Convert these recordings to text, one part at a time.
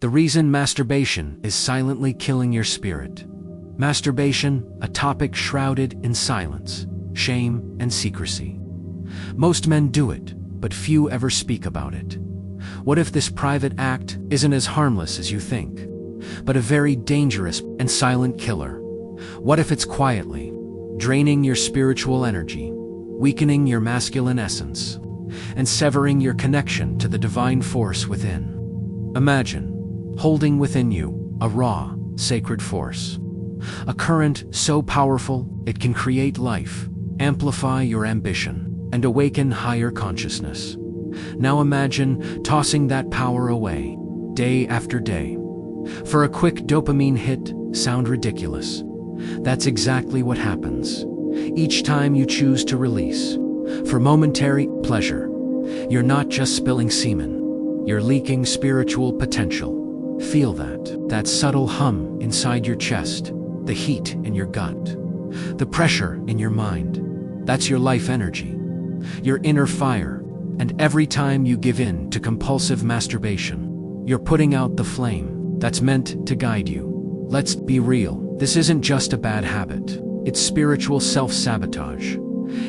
The reason masturbation is silently killing your spirit. Masturbation, a topic shrouded in silence, shame, and secrecy. Most men do it, but few ever speak about it. What if this private act isn't as harmless as you think, but a very dangerous and silent killer? What if it's quietly draining your spiritual energy, weakening your masculine essence, and severing your connection to the divine force within? Imagine holding within you a raw, sacred force, a current so powerful it can create life, amplify your ambition, and awaken higher consciousness. Now imagine tossing that power away, day after day, for a quick dopamine hit. Sound ridiculous? That's exactly what happens. Each time you choose to release, for momentary pleasure, you're not just spilling semen, you're leaking spiritual potential. Feel that subtle hum inside your chest, the heat in your gut, the pressure in your mind. That's your life energy, your inner fire. And every time you give in to compulsive masturbation, you're putting out the flame that's meant to guide you. Let's be real, this isn't just a bad habit. It's spiritual self-sabotage.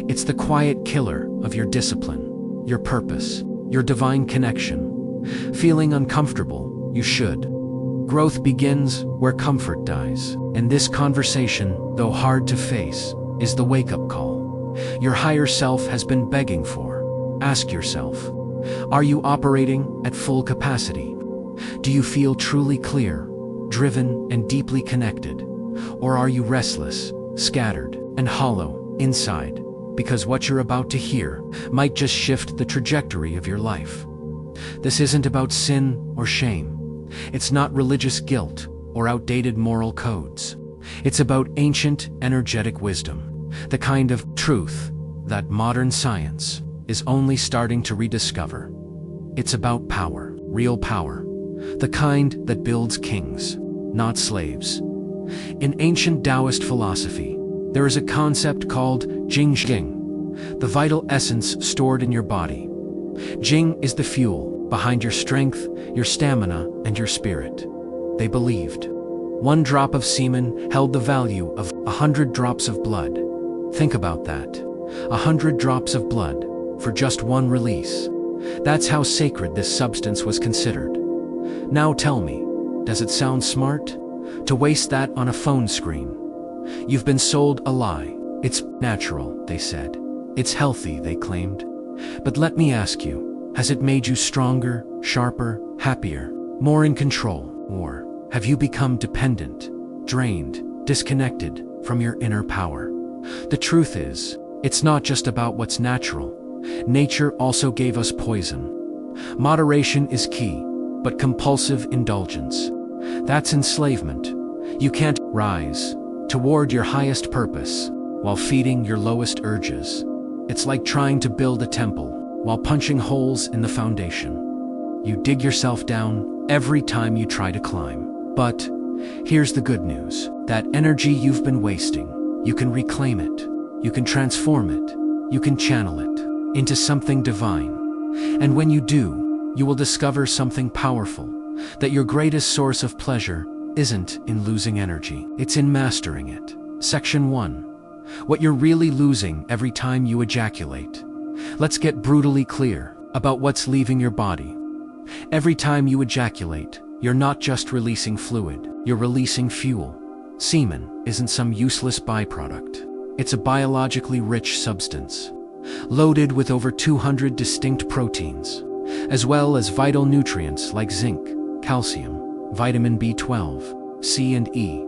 It's the quiet killer of your discipline, your purpose, your divine connection. Feeling uncomfortable? You should. Growth begins where comfort dies. And this conversation, though hard to face, is the wake-up call your higher self has been begging for. Ask yourself, are you operating at full capacity? Do you feel truly clear, driven, and deeply connected? Or are you restless, scattered, and hollow inside? Because what you're about to hear might just shift the trajectory of your life. This isn't about sin or shame. It's not religious guilt or outdated moral codes. It's about ancient, energetic wisdom, the kind of truth that modern science is only starting to rediscover. It's about power, real power, the kind that builds kings, not slaves. In ancient Taoist philosophy, there is a concept called Jing, the vital essence stored in your body. Jing is the fuel behind your strength, your stamina, and your spirit. They believed one drop of semen held the value of 100 drops of blood. Think about that. 100 drops of blood for just one release. That's how sacred this substance was considered. Now tell me, does it sound smart to waste that on a phone screen? You've been sold a lie. It's natural, they said. It's healthy, they claimed. But let me ask you, has it made you stronger, sharper, happier, more in control? Or have you become dependent, drained, disconnected from your inner power? The truth is, it's not just about what's natural. Nature also gave us poison. Moderation is key, but compulsive indulgence, that's enslavement. You can't rise toward your highest purpose while feeding your lowest urges. It's like trying to build a temple while punching holes in the foundation. You dig yourself down every time you try to climb. But here's the good news. That energy you've been wasting, you can reclaim it. You can transform it. You can channel it into something divine. And when you do, you will discover something powerful, that your greatest source of pleasure isn't in losing energy, it's in mastering it. Section 1. What you're really losing every time you ejaculate. Let's get brutally clear about what's leaving your body. Every time you ejaculate, you're not just releasing fluid, you're releasing fuel. Semen isn't some useless byproduct. It's a biologically rich substance, loaded with over 200 distinct proteins, as well as vital nutrients like zinc, calcium, vitamin B12, C and E,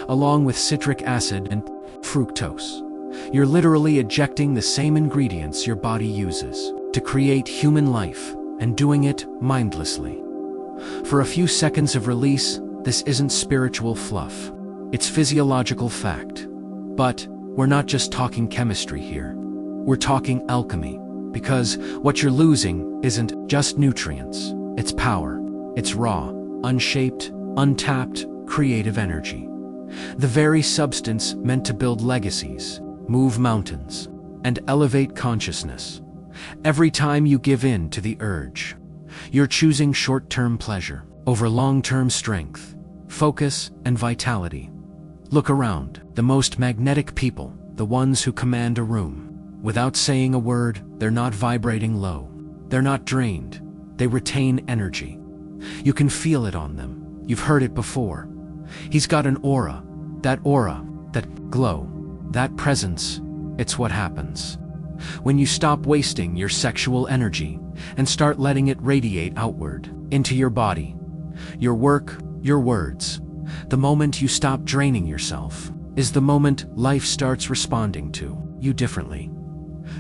along with citric acid and fructose. You're literally ejecting the same ingredients your body uses to create human life, and doing it mindlessly. For a few seconds of release, this isn't spiritual fluff. It's physiological fact. But we're not just talking chemistry here. We're talking alchemy, because what you're losing isn't just nutrients. It's power. It's raw, unshaped, untapped, creative energy. The very substance meant to build legacies, move mountains, and elevate consciousness. Every time you give in to the urge, you're choosing short-term pleasure over long-term strength, focus, and vitality. Look around. The most magnetic people, the ones who command a room. Without saying a word, they're not vibrating low. They're not drained. They retain energy. You can feel it on them. You've heard it before. He's got an aura, that glow, that presence. It's what happens when you stop wasting your sexual energy and start letting it radiate outward, into your body, your work, your words. The moment you stop draining yourself is the moment life starts responding to you differently.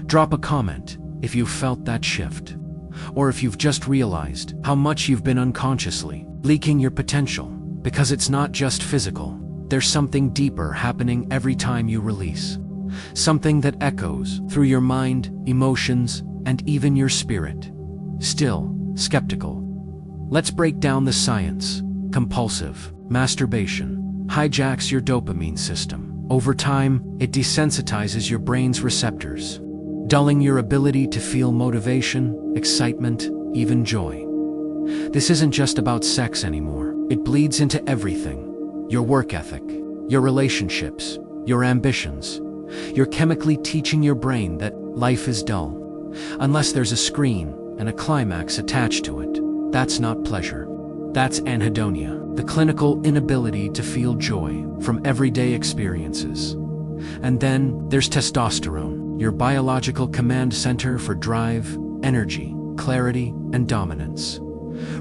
Drop a comment if you've felt that shift, or if you've just realized how much you've been unconsciously leaking your potential, because it's not just physical. There's something deeper happening every time you release. Something that echoes through your mind, emotions, and even your spirit. Still skeptical? Let's break down the science. Compulsive masturbation hijacks your dopamine system. Over time, it desensitizes your brain's receptors, dulling your ability to feel motivation, excitement, even joy. This isn't just about sex anymore. It bleeds into everything. Your work ethic, your relationships, your ambitions. You're chemically teaching your brain that life is dull. Unless there's a screen and a climax attached to it, that's not pleasure. That's anhedonia, the clinical inability to feel joy from everyday experiences. And then there's testosterone, your biological command center for drive, energy, clarity, and dominance.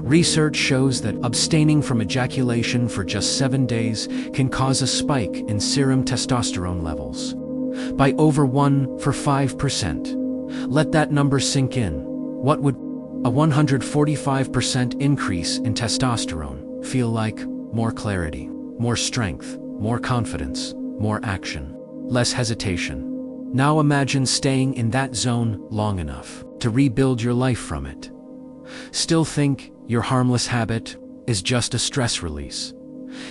Research shows that abstaining from ejaculation for just 7 days can cause a spike in serum testosterone levels by over 1 to 5%. Let that number sink in. What would a 145% increase in testosterone feel like? More clarity, more strength, more confidence, more action, less hesitation. Now imagine staying in that zone long enough to rebuild your life from it. Still think your harmless habit is just a stress release?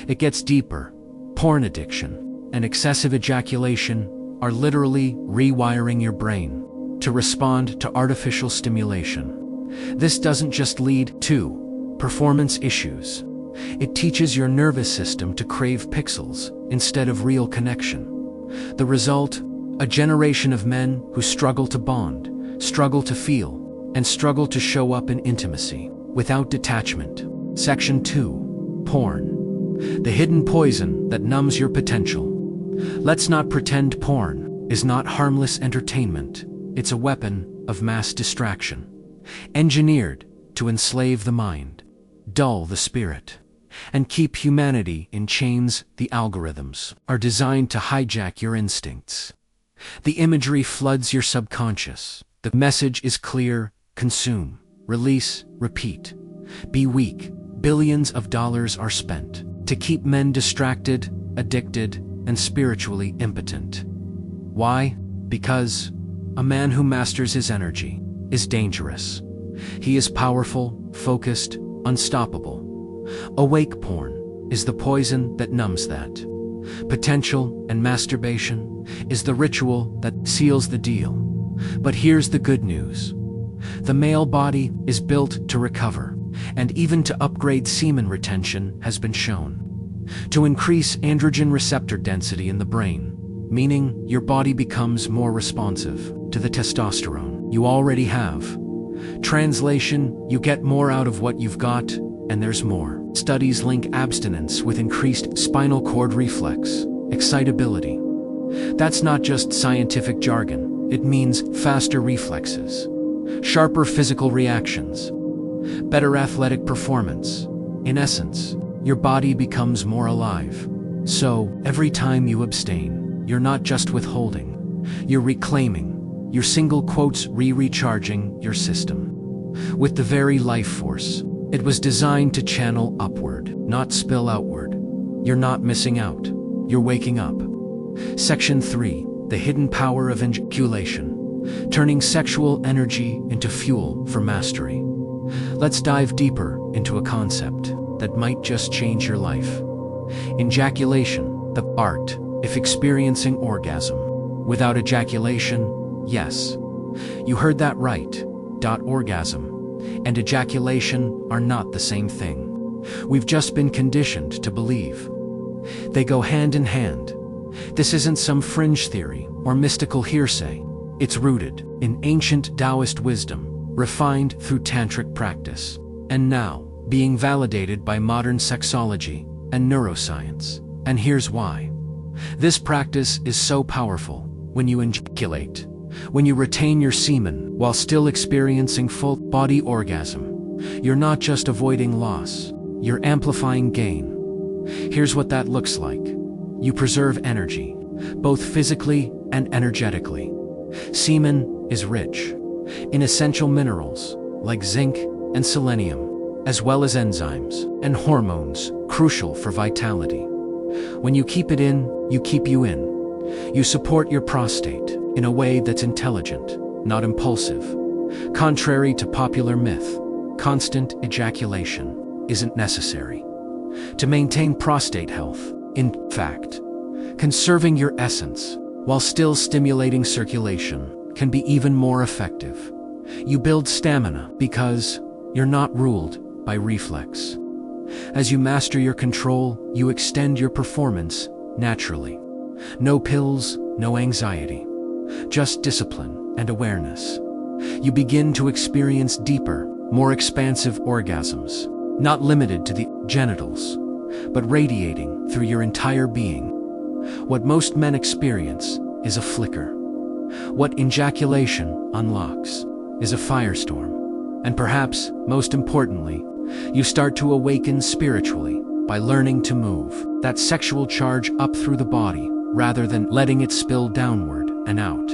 It gets deeper. Porn addiction and excessive ejaculation are literally rewiring your brain to respond to artificial stimulation. This doesn't just lead to performance issues. It teaches your nervous system to crave pixels instead of real connection. The result? A generation of men who struggle to bond, struggle to feel, and struggle to show up in intimacy without detachment. Section 2. Porn. The hidden poison that numbs your potential. Let's not pretend porn is not harmless entertainment. It's a weapon of mass distraction, engineered to enslave the mind, dull the spirit, and keep humanity in chains. The algorithms are designed to hijack your instincts. The imagery floods your subconscious. The message is clear: consume, release, repeat. Be weak. Billions of dollars are spent to keep men distracted, addicted, and spiritually impotent. Why? Because a man who masters his energy is dangerous. He is powerful, focused, unstoppable. Awake porn is the poison that numbs that potential, and masturbation is the ritual that seals the deal. But here's the good news. The male body is built to recover, and even to upgrade. Semen retention has been shown to increase androgen receptor density in the brain, meaning your body becomes more responsive to the testosterone you already have. Translation: you get more out of what you've got, and there's more. Studies link abstinence with increased spinal cord reflex excitability. That's not just scientific jargon. It means faster reflexes, sharper physical reactions, better athletic performance. In essence, your body becomes more alive. So, every time you abstain, you're not just withholding, you're reclaiming, you're recharging your system with the very life force it was designed to channel upward, not spill outward. You're not missing out, you're waking up. Section 3. The hidden power of Injaculation, turning sexual energy into fuel for mastery. Let's dive deeper into a concept that might just change your life. Injaculation, the art of experiencing orgasm. Without ejaculation, yes, you heard that right. Orgasm and ejaculation are not the same thing. We've just been conditioned to believe. They go hand in hand. This isn't some fringe theory or mystical hearsay. It's rooted in ancient Taoist wisdom, refined through tantric practice, and now being validated by modern sexology and neuroscience. And here's why. This practice is so powerful. When you ejaculate, when you retain your semen while still experiencing full body orgasm, you're not just avoiding loss, you're amplifying gain. Here's what that looks like. You preserve energy, both physically and energetically. Semen is rich in essential minerals like zinc and selenium, as well as enzymes and hormones crucial for vitality. When you keep it in, you keep you in. You support your prostate in a way that's intelligent, not impulsive. Contrary to popular myth, constant ejaculation isn't necessary to maintain prostate health. In fact, conserving your essence while still stimulating circulation can be even more effective. You build stamina because you're not ruled by reflex. As you master your control, you extend your performance naturally. No pills, no anxiety, just discipline and awareness. You begin to experience deeper, more expansive orgasms, not limited to the genitals, but radiating through your entire being. What most men experience is a flicker. What ejaculation unlocks is a firestorm. And perhaps, most importantly, you start to awaken spiritually by learning to move that sexual charge up through the body rather than letting it spill downward and out.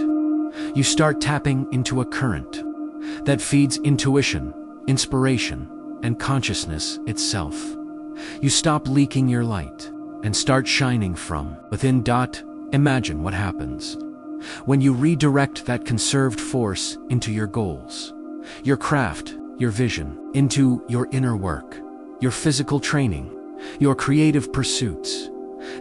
You start tapping into a current that feeds intuition, inspiration, and consciousness itself. You stop leaking your light and start shining from within. Imagine what happens when you redirect that conserved force into your goals, your craft, your vision, into your inner work, your physical training, your creative pursuits.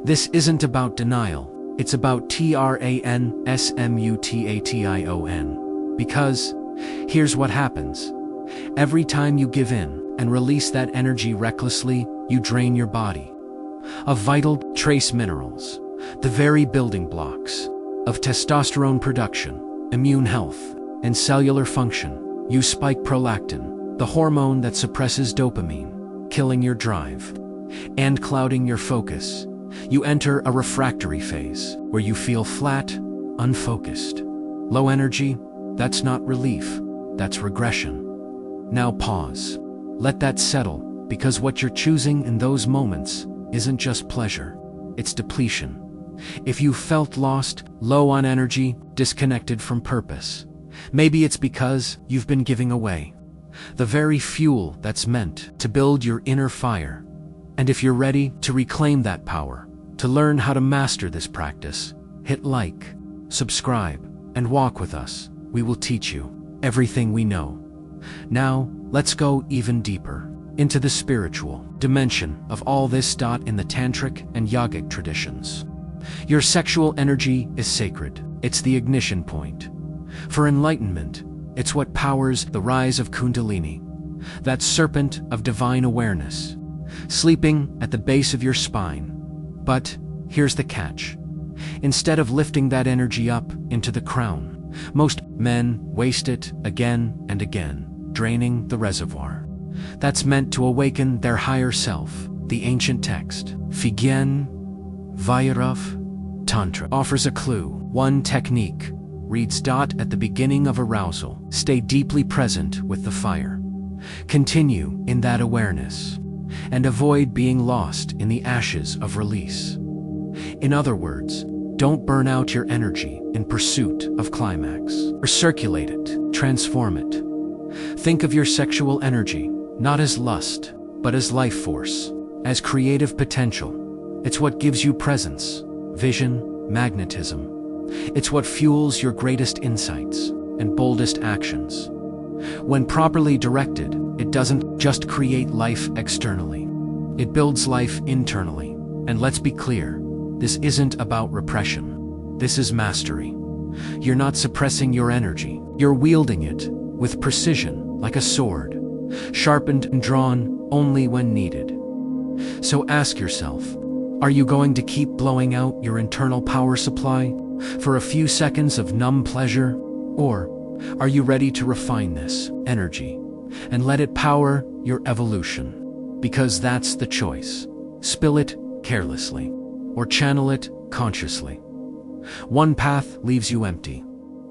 This isn't about denial, it's about transmutation. Because here's what happens. Every time you give in and release that energy recklessly, you drain your body of vital trace minerals, the very building blocks of testosterone production, immune health, and cellular function. You spike prolactin, the hormone that suppresses dopamine, killing your drive and clouding your focus. You enter a refractory phase where you feel flat, unfocused, low energy. That's not relief, that's regression. Now pause. Let that settle, because what you're choosing in those moments isn't just pleasure, it's depletion. If you felt lost, low on energy, disconnected from purpose, maybe it's because you've been giving away the very fuel that's meant to build your inner fire. And if you're ready to reclaim that power, to learn how to master this practice, hit like, subscribe, and walk with us. We will teach you everything we know. Now, let's go even deeper into the spiritual dimension of all this. In the tantric and yogic traditions, your sexual energy is sacred. It's the ignition point for enlightenment. It's what powers the rise of Kundalini, that serpent of divine awareness, sleeping at the base of your spine. But here's the catch. Instead of lifting that energy up into the crown, most men waste it again and again, draining the reservoir that's meant to awaken their higher self. The ancient text, Phigyen Vairava Tantra, offers a clue. One technique reads: at the beginning of arousal, stay deeply present with the fire. Continue in that awareness and avoid being lost in the ashes of release. In other words, don't burn out your energy in pursuit of climax. Recirculate it, transform it. Think of your sexual energy not as lust, but as life force, as creative potential. It's what gives you presence, vision, magnetism. It's what fuels your greatest insights and boldest actions. When properly directed, it doesn't just create life externally. It builds life internally. And let's be clear, this isn't about repression. This is mastery. You're not suppressing your energy. You're wielding it with precision, like a sword, sharpened and drawn only when needed. So ask yourself, are you going to keep blowing out your internal power supply for a few seconds of numb pleasure? Or are you ready to refine this energy and let it power your evolution? Because that's the choice. Spill it carelessly or channel it consciously. One path leaves you empty.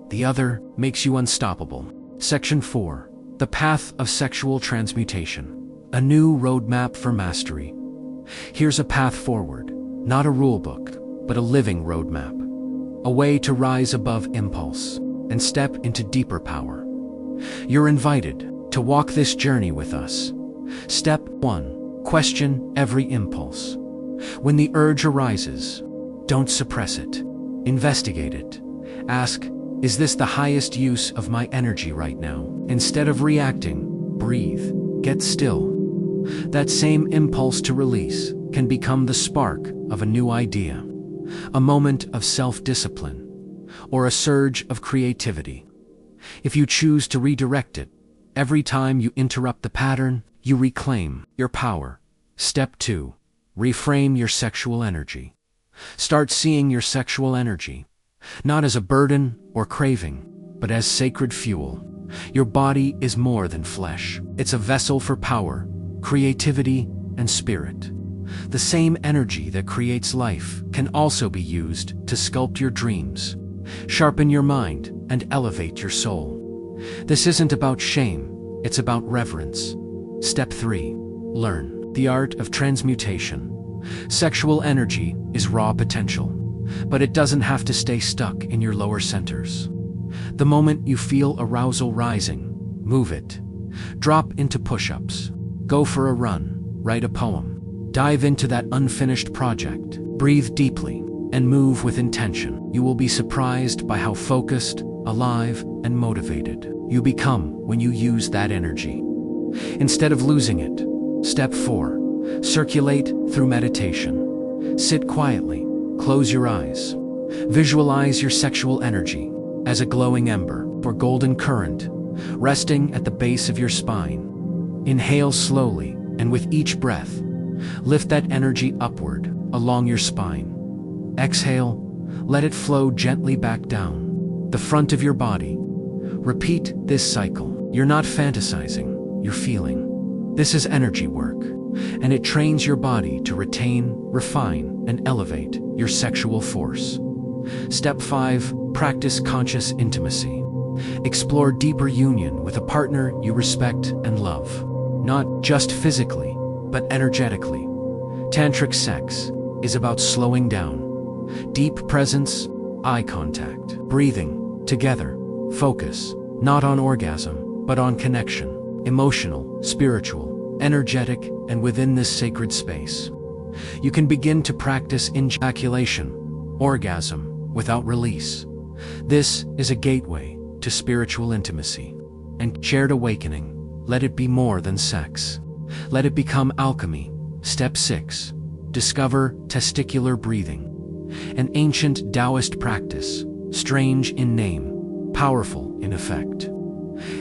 The other makes you unstoppable. Section 4. The Path of Sexual Transmutation. A new roadmap for mastery. Here's a path forward, not a rulebook, but a living roadmap. A way to rise above impulse and step into deeper power. You're invited to walk this journey with us. Step 1. Question every impulse. When the urge arises, don't suppress it. Investigate it. Ask, is this the highest use of my energy right now? Instead of reacting, breathe, get still. That same impulse to release can become the spark of a new idea, a moment of self-discipline, or a surge of creativity. If you choose to redirect it, every time you interrupt the pattern, you reclaim your power. Step 2. Reframe your sexual energy. Start seeing your sexual energy not as a burden or craving, but as sacred fuel. Your body is more than flesh. It's a vessel for power, creativity, and spirit. The same energy that creates life can also be used to sculpt your dreams, sharpen your mind, and elevate your soul. This isn't about shame, it's about reverence. Step 3. Learn the art of transmutation. Sexual energy is raw potential, but it doesn't have to stay stuck in your lower centers. The moment you feel arousal rising, move it. Drop into push-ups. Go for a run. Write a poem. Dive into that unfinished project. Breathe deeply and move with intention. You will be surprised by how focused, alive, and motivated you become when you use that energy. Instead of losing it, step 4. Circulate through meditation. Sit quietly. Close your eyes. Visualize your sexual energy as a glowing ember or golden current, resting at the base of your spine. Inhale slowly, and with each breath, lift that energy upward along your spine. Exhale, let it flow gently back down the front of your body. Repeat this cycle. You're not fantasizing, you're feeling. This is energy work, and it trains your body to retain, refine, and elevate your sexual force. Step 5. Practice conscious intimacy. Explore deeper union with a partner you respect and love. Not just physically, but energetically. Tantric sex is about slowing down. Deep presence, eye contact, breathing, together, focus, not on orgasm, but on connection. Emotional, spiritual, energetic, and within this sacred space, you can begin to practice ejaculation, orgasm, without release. This is a gateway to spiritual intimacy and shared awakening. Let it be more than sex. Let it become alchemy. Step 6. Discover testicular breathing. An ancient Taoist practice, strange in name, powerful in effect.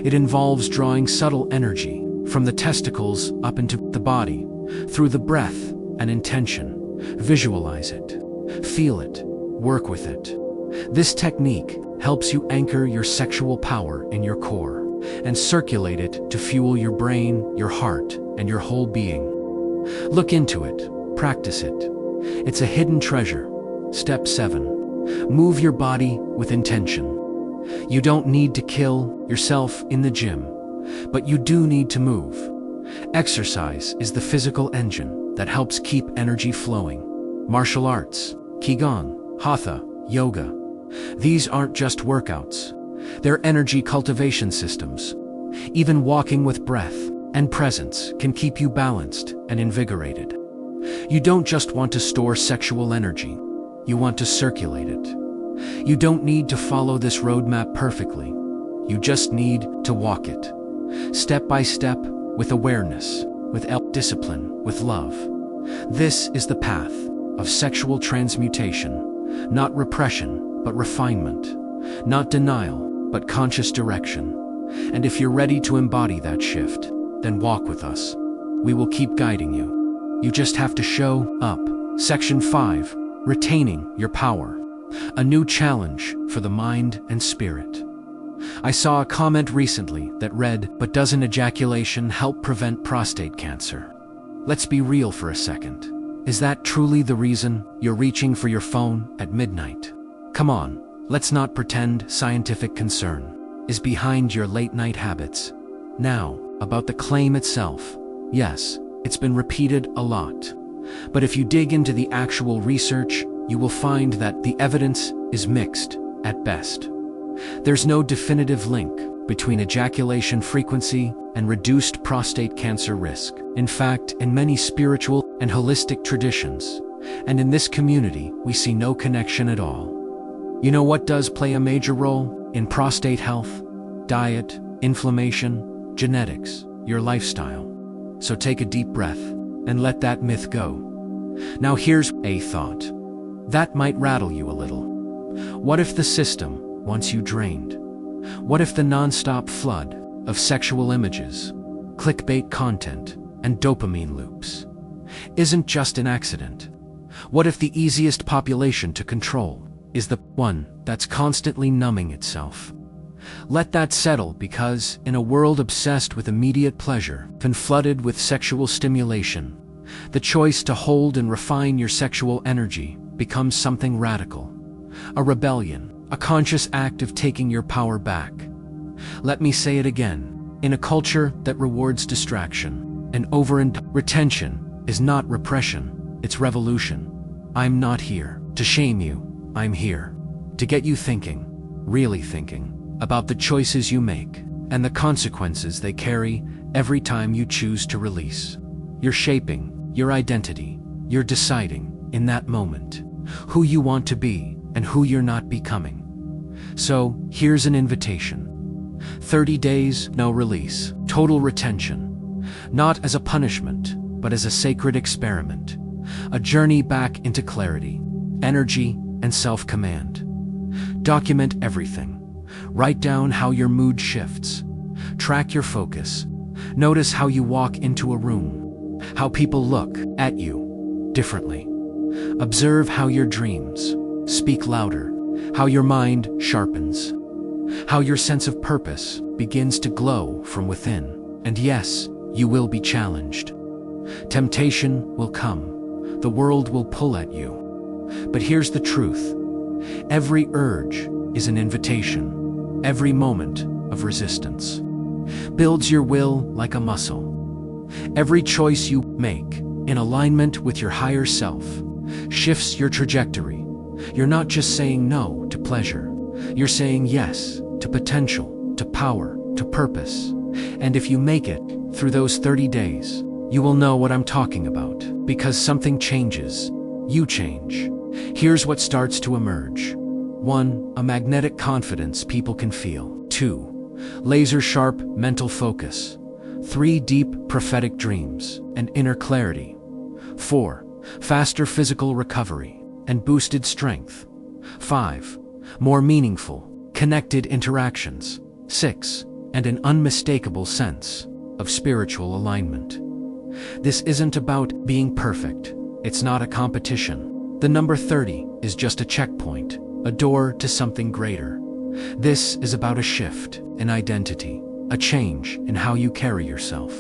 It involves drawing subtle energy from the testicles up into the body through the breath and intention. Visualize it, feel it, work with it. This technique helps you anchor your sexual power in your core and circulate it to fuel your brain, your heart, and your whole being. Look into it, practice it. It's a hidden treasure. Step 7. Move your body with intention. You don't need to kill yourself in the gym, but you do need to move. Exercise is the physical engine that helps keep energy flowing. Martial arts, Qigong, Hatha, yoga. These aren't just workouts. They're energy cultivation systems. Even walking with breath and presence can keep you balanced and invigorated. You don't just want to store sexual energy. You want to circulate it. You don't need to follow this roadmap perfectly. You just need to walk it. Step by step, with awareness, with discipline, with love. This is the path of sexual transmutation, not repression, but refinement, not denial, but conscious direction. And if you're ready to embody that shift, then walk with us. We will keep guiding you. You just have to show up. Section 5. Retaining your power. A new challenge for the mind and spirit. I saw a comment recently that read, "But doesn't ejaculation help prevent prostate cancer?" Let's be real for a second. Is that truly the reason you're reaching for your phone at midnight? Come on, let's not pretend scientific concern is behind your late-night habits. Now, about the claim itself. Yes, it's been repeated a lot. But if you dig into the actual research, you will find that the evidence is mixed at best. There's no definitive link between ejaculation frequency and reduced prostate cancer risk. In fact, in many spiritual and holistic traditions, and in this community, we see no connection at all. You know what does play a major role in prostate health? Diet, inflammation, genetics, your lifestyle. So take a deep breath and let that myth go. Now here's a thought that might rattle you a little. What if the system wants you drained? What if the non-stop flood of sexual images, clickbait content, and dopamine loops isn't just an accident? What if the easiest population to control is the one that's constantly numbing itself? Let that settle, because in a world obsessed with immediate pleasure and flooded with sexual stimulation, the choice to hold and refine your sexual energy becomes something radical. A rebellion, a conscious act of taking your power back. Let me say it again. In a culture that rewards distraction and retention is not repression, it's revolution. I'm not here to shame you. I'm here to get you thinking, really thinking, about the choices you make and the consequences they carry every time you choose to release. You're shaping your identity. You're deciding, in that moment, who you want to be and who you're not becoming. So, here's an invitation. 30 days, no release, total retention. Not as a punishment, but as a sacred experiment. A journey back into clarity, energy, and self-command. Document everything. Write down how your mood shifts. Track your focus. Notice how you walk into a room. How people look at you differently. Observe how your dreams speak louder. How your mind sharpens. How your sense of purpose begins to glow from within. And yes, you will be challenged. Temptation will come. The world will pull at you. But here's the truth. Every urge is an invitation. Every moment of resistance builds your will like a muscle. Every choice you make in alignment with your higher self shifts your trajectory. You're not just saying no to pleasure. You're saying yes to potential, to power, to purpose. And if you make it through those 30 days, you will know what I'm talking about. Because something changes. You change. Here's what starts to emerge. 1. A magnetic confidence people can feel. 2. Laser-sharp mental focus. 3. Deep prophetic dreams and inner clarity. 4. Faster physical recovery and boosted strength. 5. More meaningful, connected interactions. 6. And an unmistakable sense of spiritual alignment. This isn't about being perfect. It's not a competition. The number 30 is just a checkpoint, a door to something greater. This is about a shift in identity, a change in how you carry yourself,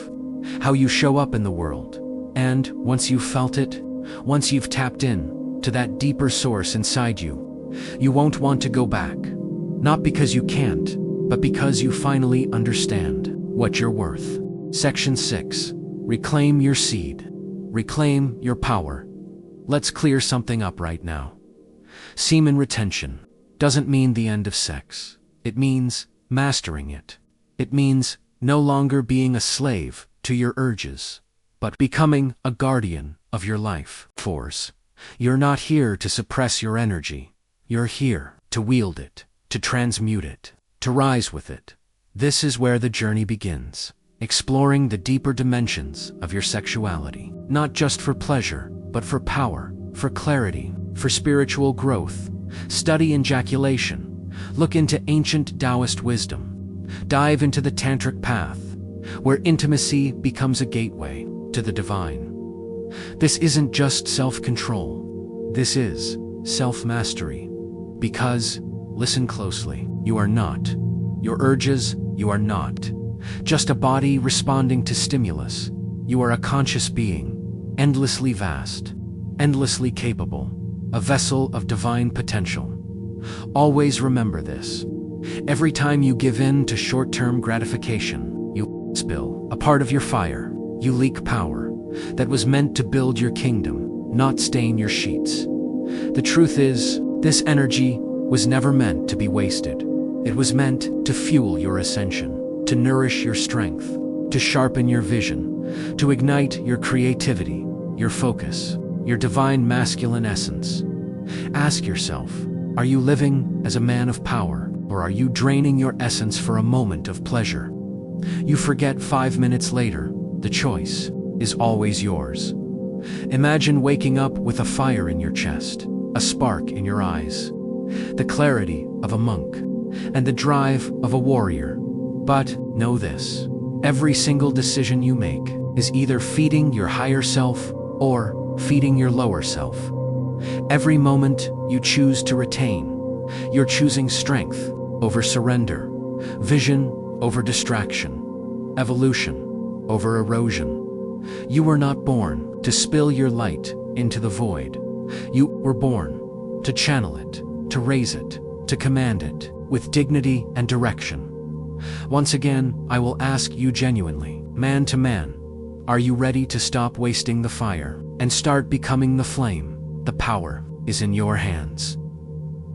how you show up in the world. And once you've felt it, once you've tapped in to that deeper source inside you, you won't want to go back. Not because you can't, but because you finally understand what you're worth. Section 6. Reclaim your seed. Reclaim your power. Let's clear something up right now. Semen retention doesn't mean the end of sex. It means mastering it. It means no longer being a slave to your urges, but becoming a guardian of your life force. You're not here to suppress your energy. You're here to wield it, to transmute it, to rise with it. This is where the journey begins, exploring the deeper dimensions of your sexuality, not just for pleasure, but for power, for clarity, for spiritual growth. Study Injaculation. Look into ancient Taoist wisdom. Dive into the Tantric path, where intimacy becomes a gateway to the divine. This isn't just self-control. This is self-mastery. Because, listen closely, you are not. Your urges, you are not. Just a body responding to stimulus. You are a conscious being, endlessly vast, endlessly capable, a vessel of divine potential. Always remember this. Every time you give in to short-term gratification, you spill a part of your fire. You leak power that was meant to build your kingdom, not stain your sheets. The truth is, this energy was never meant to be wasted. It was meant to fuel your ascension, to nourish your strength, to sharpen your vision, to ignite your creativity, your focus, your divine masculine essence. Ask yourself, are you living as a man of power, or are you draining your essence for a moment of pleasure? You forget 5 minutes later, the choice is always yours. Imagine waking up with a fire in your chest, a spark in your eyes, the clarity of a monk, and the drive of a warrior. But know this, every single decision you make is either feeding your higher self or feeding your lower self. Every moment you choose to retain, you're choosing strength over surrender, vision over distraction, evolution over erosion. You were not born to spill your light into the void. You were born to channel it, to raise it, to command it with dignity and direction. Once again, I will ask you genuinely, man to man, are you ready to stop wasting the fire and start becoming the flame? The power is in your hands.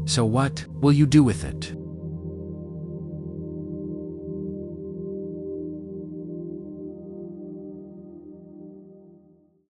So what will you do with it?